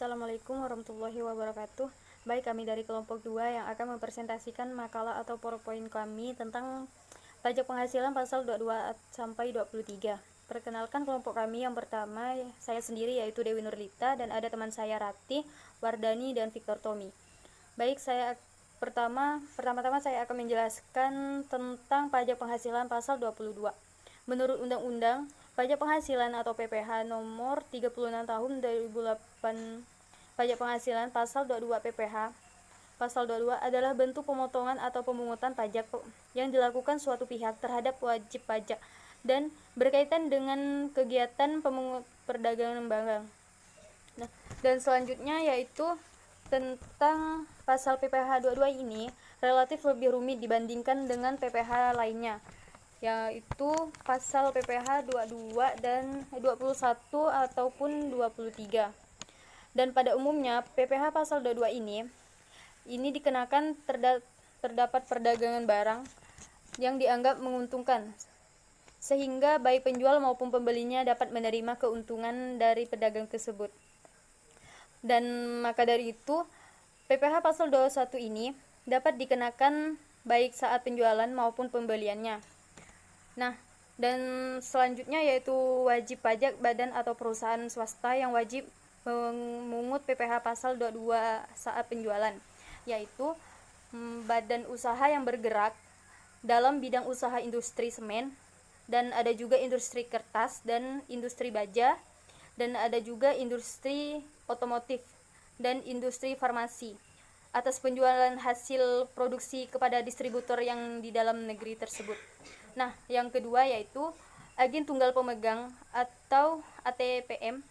Assalamualaikum warahmatullahi wabarakatuh. Baik, kami dari kelompok 2 yang akan mempresentasikan makalah atau PowerPoint kami tentang pajak penghasilan pasal 22 sampai 23. Perkenalkan kelompok kami yang pertama, saya sendiri yaitu Dewi Nurlita, dan ada teman saya Rati, Wardani, dan Victor Tommy. Baik, pertama-tama saya akan menjelaskan tentang pajak penghasilan pasal 22. Menurut Undang-Undang Pajak Penghasilan atau PPh nomor 36 tahun 2008, pajak penghasilan pasal 22 PPh pasal 22 adalah bentuk pemotongan atau pemungutan pajak yang dilakukan suatu pihak terhadap wajib pajak dan berkaitan dengan kegiatan perdagangan barang. Dan selanjutnya yaitu tentang pasal PPh 22 ini relatif lebih rumit dibandingkan dengan PPh lainnya, yaitu pasal PPh 22 dan 21 ataupun 23. Dan pada umumnya PPh pasal 22 ini dikenakan terdapat perdagangan barang yang dianggap menguntungkan, sehingga baik penjual maupun pembelinya dapat menerima keuntungan dari pedagang tersebut. Dan maka dari itu PPh pasal 21 ini dapat dikenakan baik saat penjualan maupun pembeliannya. Nah, dan selanjutnya yaitu wajib pajak badan atau perusahaan swasta yang wajib memungut PPh pasal 22 saat penjualan, yaitu badan usaha yang bergerak dalam bidang usaha industri semen, dan ada juga industri kertas dan industri baja, dan ada juga industri otomotif dan industri farmasi atas penjualan hasil produksi kepada distributor yang di dalam negeri tersebut. Nah, yang kedua yaitu agen tunggal pemegang atau ATPM,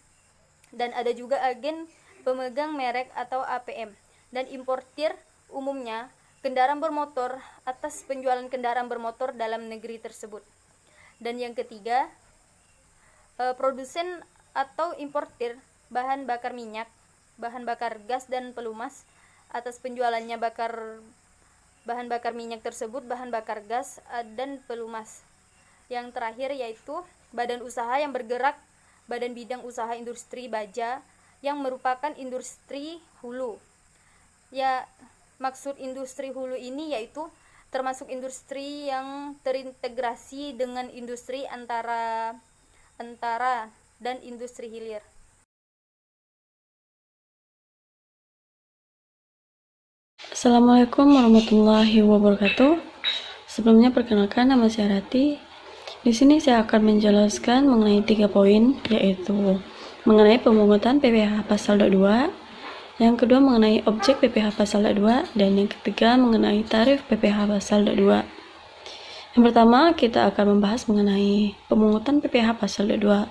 dan ada juga agen pemegang merek atau APM, dan importir umumnya kendaraan bermotor atas penjualan kendaraan bermotor dalam negeri tersebut. Dan yang ketiga, produsen atau importir bahan bakar minyak, bahan bakar gas dan pelumas atas penjualannya bahan bakar minyak tersebut, bahan bakar gas dan pelumas. Yang terakhir yaitu badan usaha yang bergerak badan bidang usaha industri baja yang merupakan industri hulu. Ya, maksud industri hulu ini yaitu termasuk industri yang terintegrasi dengan industri antara dan industri hilir. Assalamualaikum warahmatullahi wabarakatuh. Sebelumnya perkenalkan, nama saya Rati. Di sini saya akan menjelaskan mengenai 3 poin, yaitu mengenai pemungutan PPh pasal 22, yang kedua mengenai objek PPh pasal 22, dan yang ketiga mengenai tarif PPh pasal 22. Yang pertama, kita akan membahas mengenai pemungutan PPh pasal 22,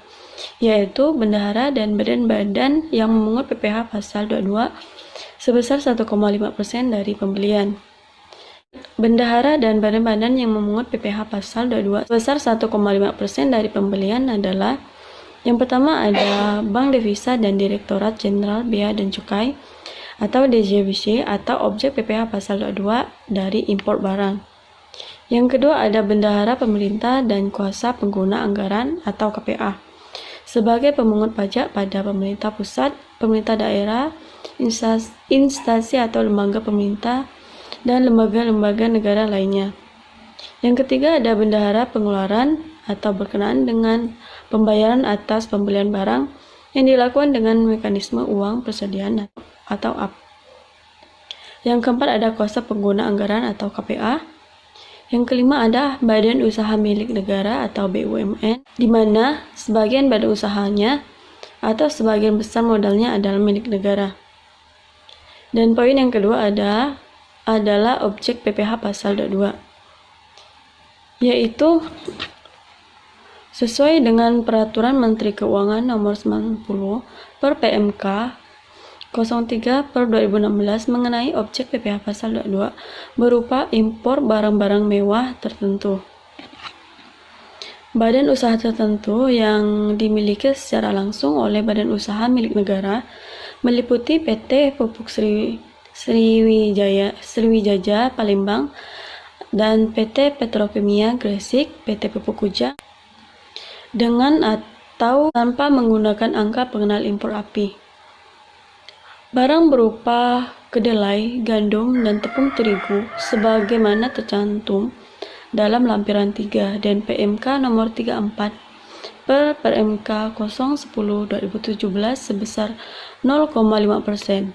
yaitu bendahara dan badan-badan yang memungut PPh pasal 22 sebesar 1,5% dari pembelian. Bendahara dan badan-badan yang memungut PPh pasal 22 sebesar 1,5% dari pembelian adalah: yang pertama ada Bank Devisa dan Direktorat Jenderal Bea dan Cukai atau DJBC atau objek PPh pasal 22 dari impor barang. Yang kedua ada bendahara pemerintah dan kuasa pengguna anggaran atau KPA sebagai pemungut pajak pada pemerintah pusat, pemerintah daerah, instansi atau lembaga pemerintah, dan lembaga-lembaga negara lainnya. Yang ketiga ada bendahara pengeluaran atau berkenaan dengan pembayaran atas pembelian barang yang dilakukan dengan mekanisme uang persediaan atau AP. Yang keempat ada kuasa pengguna anggaran atau KPA. Yang kelima ada badan usaha milik negara atau BUMN, di mana sebagian badan usahanya atau sebagian besar modalnya adalah milik negara. Dan poin yang kedua adalah objek PPh pasal 22, yaitu sesuai dengan Peraturan Menteri Keuangan Nomor 90 per PMK 03/2016 mengenai objek PPh pasal 22 berupa impor barang-barang mewah tertentu. Badan usaha tertentu yang dimiliki secara langsung oleh badan usaha milik negara meliputi PT Pupuk Sriwijaya Palembang dan PT Petrokimia Gresik, PT Pupuk Kujang, dengan atau tanpa menggunakan angka pengenal impor API. Barang berupa kedelai, gandum, dan tepung terigu sebagaimana tercantum dalam lampiran 3 dan PMK nomor 34 per PMK 010/2017 sebesar 0,5%.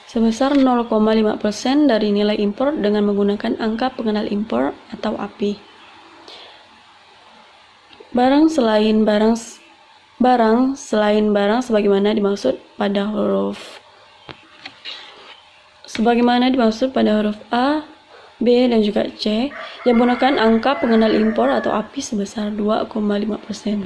Sebesar 0,5% dari nilai impor dengan menggunakan angka pengenal impor atau API. Barang selain barang sebagaimana dimaksud pada huruf A, B, dan juga C yang menggunakan angka pengenal impor atau API sebesar 2,5%.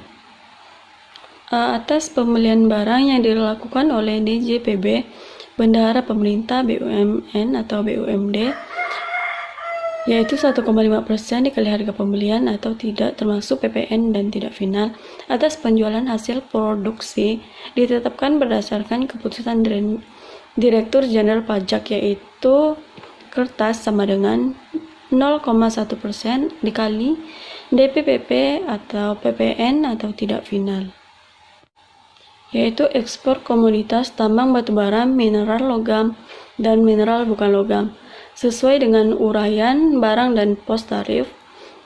Atas pembelian barang yang dilakukan oleh DJPB, Bendahara Pemerintah BUMN atau BUMD, yaitu 1,5% dikali harga pembelian atau tidak termasuk PPN dan tidak final atas penjualan hasil produksi ditetapkan berdasarkan keputusan Direktur Jenderal Pajak, yaitu kertas sama dengan 0,1% dikali DPPP atau PPN atau tidak final, yaitu ekspor komoditas tambang batubara, mineral logam, dan mineral bukan logam, sesuai dengan uraian barang dan pos tarif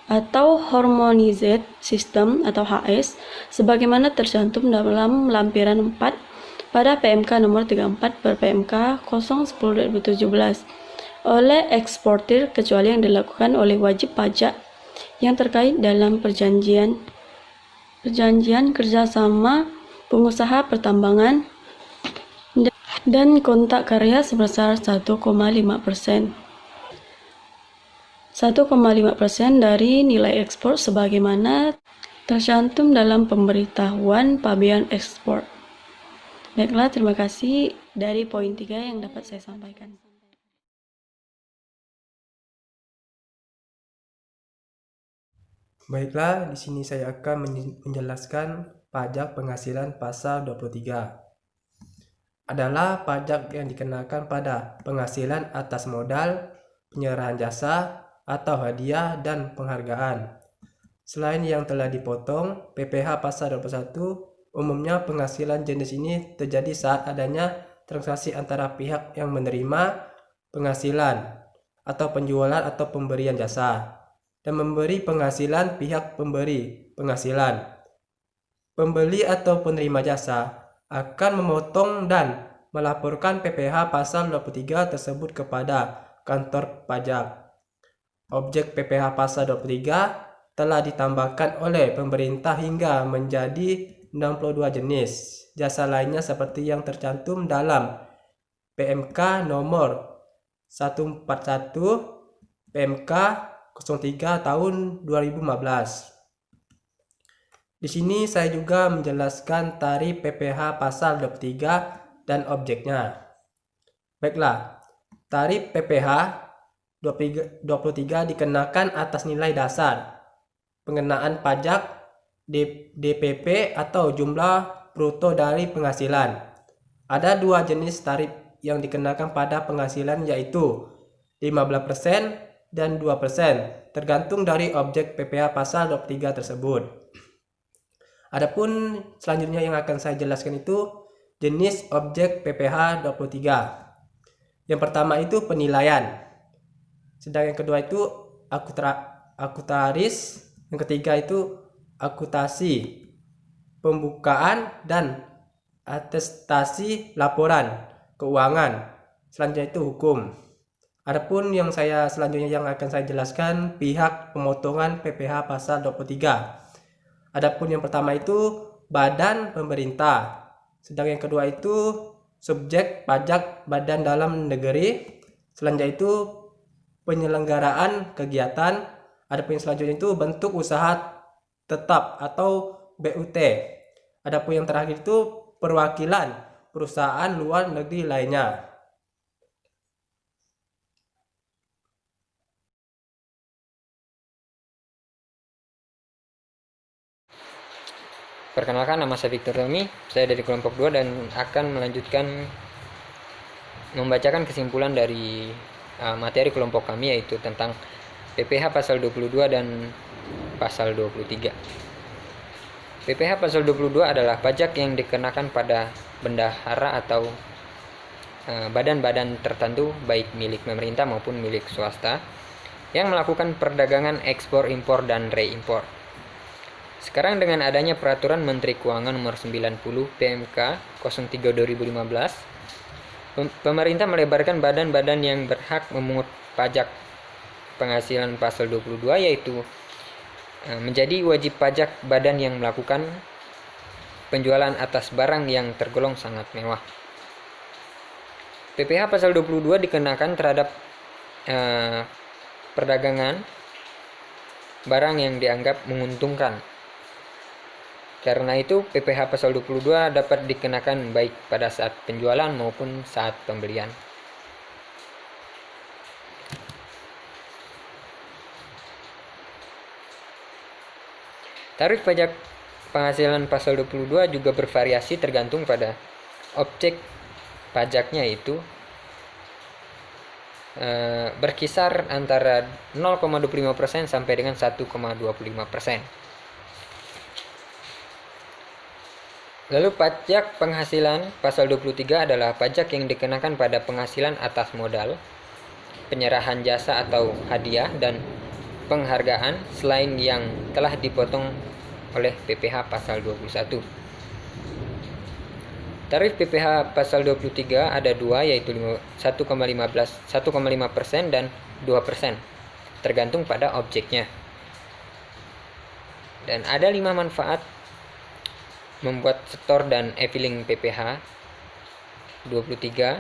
atau Harmonized System atau HS, sebagaimana tercantum dalam lampiran 4 pada PMK nomor 34 per PMK 010/2017 oleh eksportir kecuali yang dilakukan oleh wajib pajak yang terkait dalam perjanjian kerjasama pengusaha pertambangan dan kontrak karya sebesar 1,5% dari nilai ekspor sebagaimana tercantum dalam pemberitahuan pabean ekspor. Baiklah, terima kasih dari poin 3 yang dapat saya sampaikan. Baiklah, di sini saya akan menjelaskan pajak penghasilan pasal 23. Adalah pajak yang dikenakan pada penghasilan atas modal, penyerahan jasa, atau hadiah dan penghargaan. Selain yang telah dipotong, PPh pasal 21, umumnya penghasilan jenis ini terjadi saat adanya transaksi antara pihak yang menerima penghasilan atau penjualan atau pemberian jasa dan memberi penghasilan pihak pemberi penghasilan. Pembeli atau penerima jasa akan memotong dan melaporkan PPh pasal 23 tersebut kepada kantor pajak. Objek PPh pasal 23 telah ditambahkan oleh pemerintah hingga menjadi 62 jenis jasa lainnya seperti yang tercantum dalam PMK nomor 141 PMK 03 tahun 2015. Di sini saya juga menjelaskan tarif PPh pasal 23 dan objeknya. Baiklah, tarif PPh 23 dikenakan atas nilai dasar pengenaan pajak DPP atau jumlah bruto dari penghasilan. Ada dua jenis tarif yang dikenakan pada penghasilan, yaitu 15% dan 2%, tergantung dari objek PPh pasal 23 tersebut. Adapun selanjutnya yang akan saya jelaskan itu jenis objek PPh 23. Yang pertama itu penilaian, sedang yang kedua itu akutaris, yang ketiga itu akutasi, pembukaan, dan atestasi laporan keuangan. Selanjutnya itu hukum. Adapun yang selanjutnya yang akan saya jelaskan pihak pemotongan PPh pasal 23. Adapun yang pertama itu badan pemerintah, sedang yang kedua itu subjek pajak badan dalam negeri. Selanjutnya itu penyelenggaraan kegiatan. Adapun yang selanjutnya itu bentuk usaha tetap atau BUT. Adapun yang terakhir itu perwakilan perusahaan luar negeri lainnya. Perkenalkan, nama saya Victor Tommy, saya dari kelompok 2 dan akan melanjutkan membacakan kesimpulan dari materi kelompok kami, yaitu tentang PPh pasal 22 dan pasal 23. PPh pasal 22 adalah pajak yang dikenakan pada bendahara atau badan-badan tertentu baik milik pemerintah maupun milik swasta yang melakukan perdagangan ekspor, impor, dan reimpor. Sekarang dengan adanya Peraturan Menteri Keuangan Nomor 90 PMK 03/2015, pemerintah melebarkan badan-badan yang berhak memungut pajak penghasilan pasal 22, yaitu menjadi wajib pajak badan yang melakukan penjualan atas barang yang tergolong sangat mewah. PPh pasal 22 dikenakan terhadap perdagangan barang yang dianggap menguntungkan. Karena itu PPh pasal 22 dapat dikenakan baik pada saat penjualan maupun saat pembelian. Tarif pajak penghasilan pasal 22 juga bervariasi tergantung pada objek pajaknya, itu berkisar antara 0,25% sampai dengan 1,25%. Lalu pajak penghasilan pasal 23 adalah pajak yang dikenakan pada penghasilan atas modal, penyerahan jasa atau hadiah, dan penghargaan selain yang telah dipotong oleh PPh pasal 21. Tarif PPh pasal 23 ada dua, yaitu 1,5% dan 2%, tergantung pada objeknya. Dan ada 5 manfaat membuat setor dan e-filing PPh 23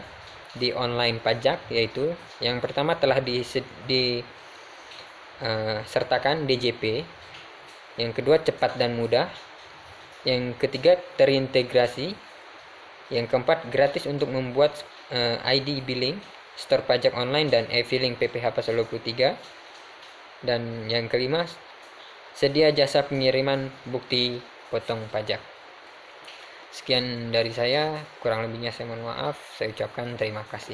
di online pajak, yaitu yang pertama telah disertakan DJP, yang kedua cepat dan mudah, yang ketiga terintegrasi, yang keempat gratis untuk membuat ID billing, store pajak online, dan e-filing PPh pasal 23, dan yang kelima sedia jasa pengiriman bukti potong pajak. Sekian dari saya, kurang lebihnya saya mohon maaf. Saya ucapkan terima kasih.